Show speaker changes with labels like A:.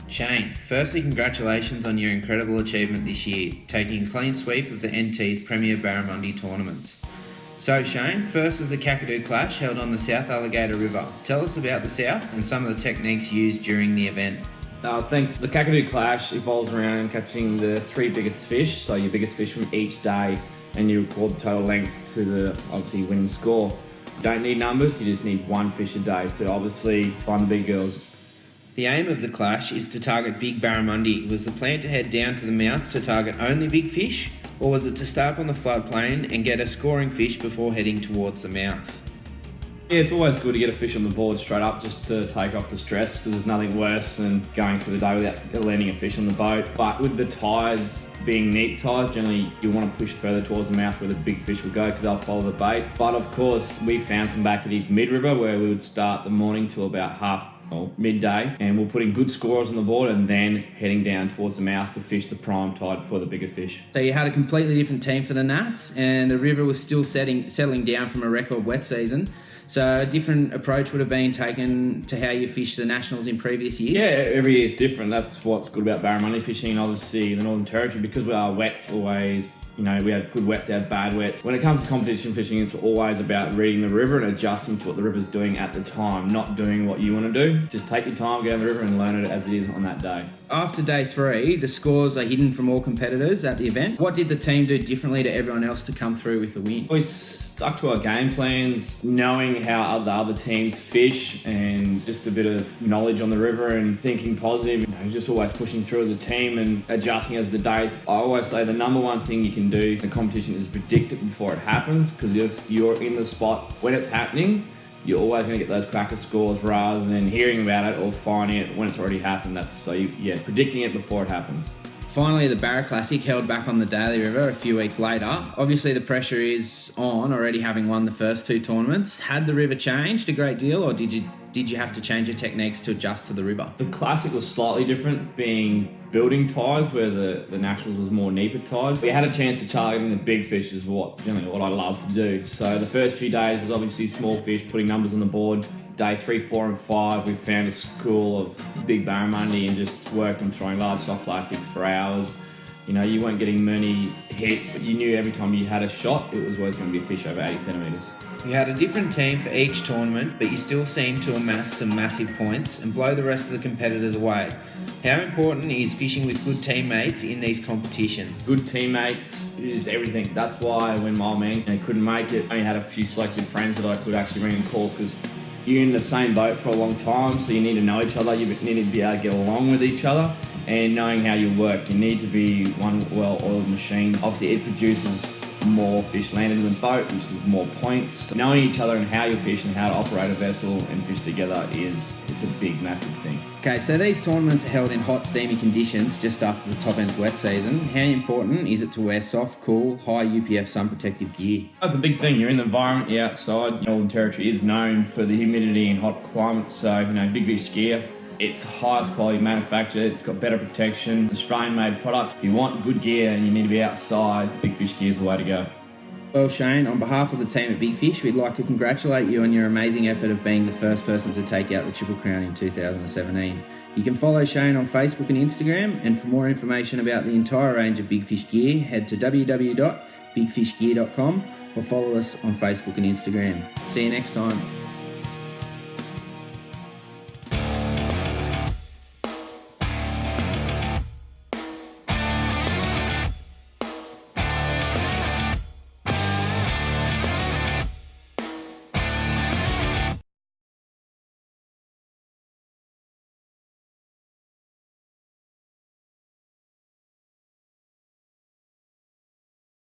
A: Shane, firstly congratulations on your incredible achievement this year, taking a clean sweep of the NT's premier Barramundi tournaments. So Shane, first was the Kakadu Klash held on the South Alligator River. Tell us about the South and some of the techniques used during the event.
B: Thanks. The Kakadu Klash evolves around catching the 3 biggest fish, so your biggest fish from each day, and you record the total length to the obviously winning score. You don't need numbers, you just need 1 fish a day, so obviously find the big girls.
A: The aim of the clash is to target big barramundi. Was the plan to head down to the mouth to target only big fish, or was it to start up on the floodplain and get a scoring fish before heading towards the mouth?
B: Yeah, it's always good to get a fish on the board straight up just to take off the stress, because there's nothing worse than going through the day without landing a fish on the boat. But with the tides being neap tides, generally you want to push further towards the mouth where the big fish will go because they'll follow the bait. But of course, we found some back at his mid-river where we would start the morning till about midday, and we're putting good scores on the board and then heading down towards the mouth to fish the prime tide for the bigger fish.
A: So you had a completely different team for the Nats, and the river was still settling down from a record wet season. So a different approach would have been taken to how you fished the Nationals in previous years?
B: Yeah, every year is different. That's what's good about barramundi fishing, obviously the Northern Territory, because our wet's always, we have good wets, we have bad wets. When it comes to competition fishing, it's always about reading the river and adjusting to what the river's doing at the time, not doing what you want to do. Just take your time, get on the river and learn it as it is on that day.
A: After day 3, the scores are hidden from all competitors at the event. What did the team do differently to everyone else to come through with the win?
B: We stuck to our game plans, knowing how the other teams fish and just a bit of knowledge on the river and thinking positive, just always pushing through as a team and adjusting as the days. I always say the number one thing you can do in the competition is predict it before it happens, because if you're in the spot when it's happening, you're always going to get those cracker scores rather than hearing about it or finding it when it's already happened. Predicting it before it happens.
A: Finally, the Barra Classic held back on the Daly River a few weeks later. Obviously, the pressure is on, already having won the first 2 tournaments. Had the river changed a great deal, or did you have to change your techniques to adjust to the river?
B: The Classic was slightly different, being building tides, where the Nationals was more neaper tides. We had a chance to target the big fish, is what I love to do. So the first few days was obviously small fish, putting numbers on the board. Day 3, 4 and 5, we found a school of big barramundi and just worked on throwing large soft plastics for hours. You weren't getting many hits, but you knew every time you had a shot, it was always going to be a fish over 80 centimetres.
A: You had a different team for each tournament, but you still seemed to amass some massive points and blow the rest of the competitors away. How important is fishing with good teammates in these competitions?
B: Good teammates is everything. That's why when my man couldn't make it, I only had a few selected friends that I could actually ring and call, because you're in the same boat for a long time, so you need to know each other, you need to be able to get along with each other, and knowing how you work. You need to be one well-oiled machine. Obviously, it produces more fish landed in the boat, which is more points. Knowing each other and how you fish and how to operate a vessel and fish together it's a big, massive thing.
A: Okay, so these tournaments are held in hot, steamy conditions just after the top end of wet season. How important is it to wear soft, cool, high UPF sun protective gear?
B: That's a big thing. You're in the environment, you're outside. Northern Territory is known for the humidity and hot climates, so Bigfish gear, it's highest quality manufactured, it's got better protection, Australian-made products. If you want good gear and you need to be outside, Bigfish gear is the way to go.
A: Well, Shane, on behalf of the team at Bigfish, we'd like to congratulate you on your amazing effort of being the first person to take out the Triple Crown in 2017. You can follow Shane on Facebook and Instagram, and for more information about the entire range of Bigfish gear, head to www.bigfishgear.com or follow us on Facebook and Instagram. See you next time.